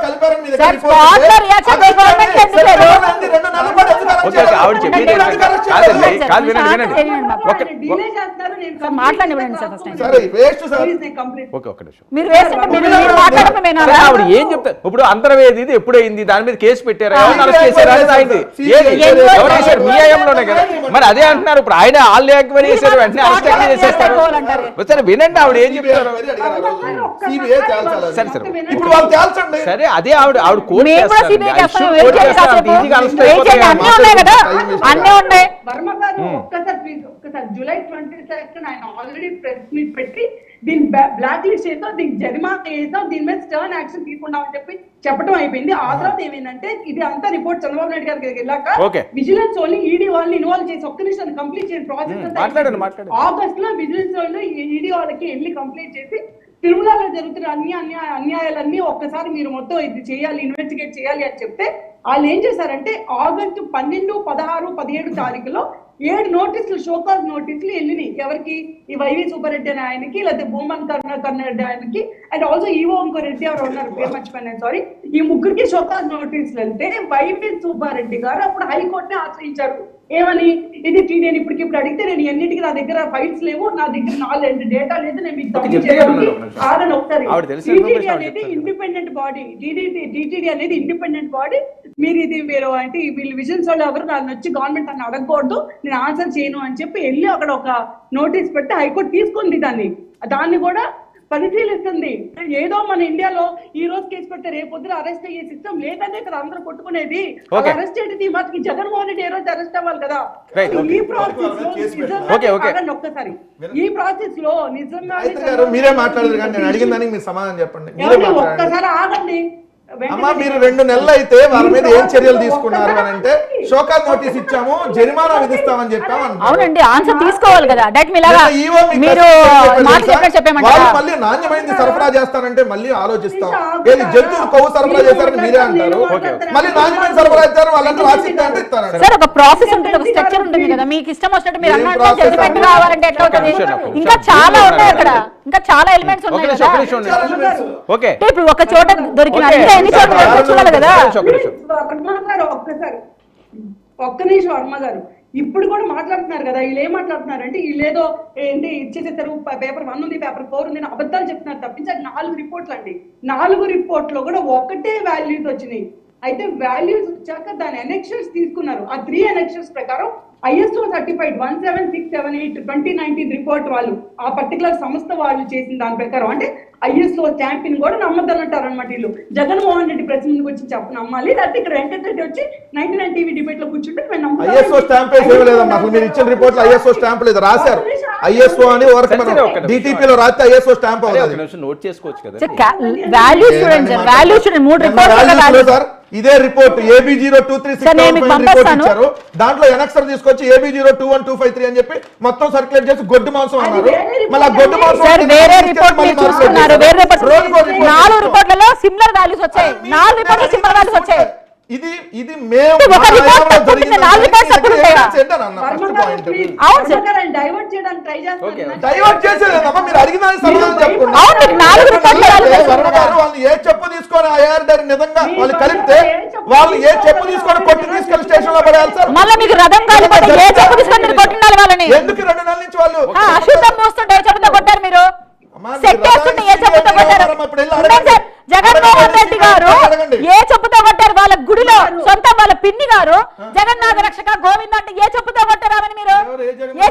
కలిపారని మీ దగ్గర ఏం చెప్తారు ఇప్పుడు అంతర్వేది ఇది ఎప్పుడైంది దాని మీద కేసు పెట్టారా అరెస్ట్ చేశారా అయింది ఎవరు చేశారు మీ హయాంలోనే కదా మరి అదే అంటున్నారు ఇప్పుడు ఆయన ఆల్ ఎంక్వైరీ చేశారు వెంటనే అరెస్ట్ ఎక్కడ చేసేస్తారు సరే వినండి ఆవిడ ఏం చెప్తారు సరే సరే ఇప్పుడు వాళ్ళు తేల్చండి సరే అదే ఆవిడ కోర్టు జూలై 22 ఆయన ఆల్రెడీ ప్రెస్ మీట్ పెట్టి దీన్ని బ్లాక్ లిస్ట్ చేసాం దీనికి జరిమానా చేసాం దీని మీద స్టర్న్ యాక్షన్ తీసుకుంటామని చెప్పడం అయిపోయింది. ఆ తర్వాత ఏమైందంటే ఇది అంతా రిపోర్ట్ చంద్రబాబు నాయుడు గారికి వెళ్ళాక విజిలెన్స్ వాళ్ళని ఈడీ వాళ్ళని ఇన్వాల్వ్ చేసి ఒక్క నిమిషం కంప్లీట్ చేసిన ప్రాసెస్ ఆగస్ట్ లో విజిలెన్స్ వాళ్ళు ఈడీ వాళ్ళకి వెళ్ళి కంప్లీట్ చేసి తిరుమలలో జరుగుతున్న అన్యాయాలన్నీ ఒక్కసారి మీరు మొత్తం ఇది చేయాలి ఇన్వెస్టిగేట్ చేయాలి అని చెప్తే వాళ్ళు ఏం చేశారంటే ఆగస్టు 12, 16, 17 తారీఖులో 7 నోటీసులు షోకాజ్ నోటీసులు వెళ్ళినాయి. ఎవరికి? ఈ వైవి సుబ్బారెడ్డి అనే ఆయనకి, లేకపోతే భూమన్ కర్ణారెడ్డి ఆయనకి, అండ్ ఆల్సో ఈవో ఇంకో రెడ్డి ఎవరు ఉన్నారు పేరు మర్చిపోయినా సారీ, ఈ ముగ్గురికి షోకాజ్ నోటీసులు వెళ్తే వైవి సుబ్బారెడ్డి గారు అప్పుడు హైకోర్టుని ఆశ్రయించారు. ఏమని? ఇది టీడీని ఇప్పటికిప్పుడు అడిగితే నేను ఎన్నిటికి నా దగ్గర ఫైల్స్ లేవు, నా దగ్గర 4 డేటా లేదు, నేను మీకు ఆడని ఒకసారి. టీటీడీ అనేది ఇండిపెండెంట్ బాడీ, టీటీడీ అనేది ఇండిపెండెంట్ బాడీ. మీరు అంటే వీళ్ళు విజిలెన్స్ వాళ్ళు ఎవరు నన్ను వచ్చి గవర్నమెంట్ అని అడగకూడదు, నేను ఆన్సర్ చేయను అని చెప్పి వెళ్ళి అక్కడ ఒక నోటీస్ పెట్టి హైకోర్టు తీసుకుంది. దాన్ని కూడా పరిశీలిస్తుంది. ఏదో మన ఇండియాలో ఈ రోజు కేసు పెడితే రేపొద్దున అరెస్ట్ అయ్యే సిస్టమ్ లేదనే కదా అందరూ కొట్టుకునేది. అరెస్ట్ అయితే మాకు జగన్మోహన్ రెడ్డి ఏ రోజు అరెస్ట్ అవ్వాలి కదా. ఈ ప్రాసెస్ ఒక్కసారి ఈ ప్రాసెస్ లో నిజంగా మీరే మాట్లాడదు కానీ నేను అడిగిన దానికి మీరు సమాధానం చెప్పండి. ఒక్కసారి ఆగండి. అమ్మా మీరు 2 నెలలు అయితే వాళ్ళ మీద ఏం చర్యలు తీసుకున్నారు అని అంటే షోకాజ్ నోటీస్ ఇచ్చాము, జరిమానా విధిస్తామని చెప్పాము. అవునండి, ఆన్సర్ తీసుకోవాలి కదా. వాళ్ళు మళ్ళీ నాణ్యమైనది సరఫరా చేస్తానంటే మళ్ళీ ఆలోచిస్తాం. ఏది జంతువులు కొవ్వు సరఫరా చేశారని మీరే అంటారు, మళ్ళీ నాణ్యమైన సరఫరా చేస్తారు వాళ్ళంతా రాసింది అంటే ఇస్తారు. సార్ ఒక ప్రాసెస్ ఉంటుంది, ఒక స్ట్రక్చర్ ఉంటుంది కదా. మీకు ఇష్టం వచ్చినట్టు మీరు జడ్జిమెంట్ కావాలంటే ఎట్లా అవుతుంది? ఇంకా చాలా ఉన్నాయి అక్కడ, ఇంకా చాలా ఎలిమెంట్స్ ఉన్నాయి కదా. ఇప్పుడు ఒక చోట దొరికిన ఒక్క నిమిషం వర్మ గారు ఇప్పుడు కూడా మాట్లాడుతున్నారు కదా. వీళ్ళు ఏం మాట్లాడుతున్నారు అంటే వీళ్ళేదో ఏంటి ఇచ్చేసేసారు, పేపర్ 1 ఉంది, పేపర్ 4 ఉంది, అబద్ధాలు చెప్తున్నారు తప్పించి 4 రిపోర్ట్లు అండి. 4 రిపోర్ట్లో కూడా ఒకటే వాల్యూస్ వచ్చినాయి. అయితే వాల్యూస్ వచ్చాక దాని అనెక్షన్స్ తీసుకున్నారు. ఆ 3 అనెక్షన్స్ ప్రకారం ISO సర్టిఫైడ్ 17678 2019 రిపోర్ట్ వాళ్ళు ఆ పర్టికులర్ సంస్థ వాళ్ళు చేసిన దాని ప్రకారం అంటే ISO స్టాంపింగ్ కూడా నమ్మద్దనంటారు అనమాట. వీళ్ళు జగన్మోహన్ రెడ్డి ప్రెస్ ముందుకు వచ్చి నమ్మాలి, లేకపోతే ఇక్కడ వెంకటరెడ్డి వచ్చి 99 టీవీ డిబేట్ లో కూర్చుంటే ISO స్టాంప్ మీరు ఇచ్చిన రిపోర్ట్ లో ISO స్టాంప్ లేదు, రాశారు ISO అని DTP లో రాస్తే ISO స్టాంప్ నోట్ చేసుకోవచ్చు కదా. సార్ ఇదే రిపోర్ట్ AB0236 ఇచ్చారు, దాంట్లో ఎనక్సర్ తీసుకొచ్చి AB021253 అని చెప్పి మొత్తం సర్క్యులేట్ చేసి గొడ్డు మాంసం అన్నారు. మళ్ళీ గొడ్డు మాంసం 4 రిపోర్ట్లలో సిమిలర్ వాల్యూస్ వచ్చాయి. 4 రిపోర్ట్లలో సిమిలర్ వాల్యూస్ వచ్చాయి. ఇది మేము డైవర్ట్ చేసేదమ్మా. మీరు అడిగిన సమాధానం చెప్పండి. వాళ్ళు ఏ చెప్పు తీసుకొని నిజంగా వాళ్ళు కలిపితే వాళ్ళు ఏ చెప్పు తీసుకొని కొట్టి తీసుకెళ్లి స్టేషన్ లో పడేయాలి సార్. ఎందుకు 2 నెలల నుంచి వాళ్ళు కొట్టారు? మీరు జగన్మోహన్ రెడ్డి గారు ఏ చెప్పుతో కొట్టారు? వాళ్ళ గుడిలో సొంత వాళ్ళ పిన్ని గారు జగన్నాథ రక్షక గోవింద అంటే ఏ చెప్పుతో కొట్టారు? మీరు ఏ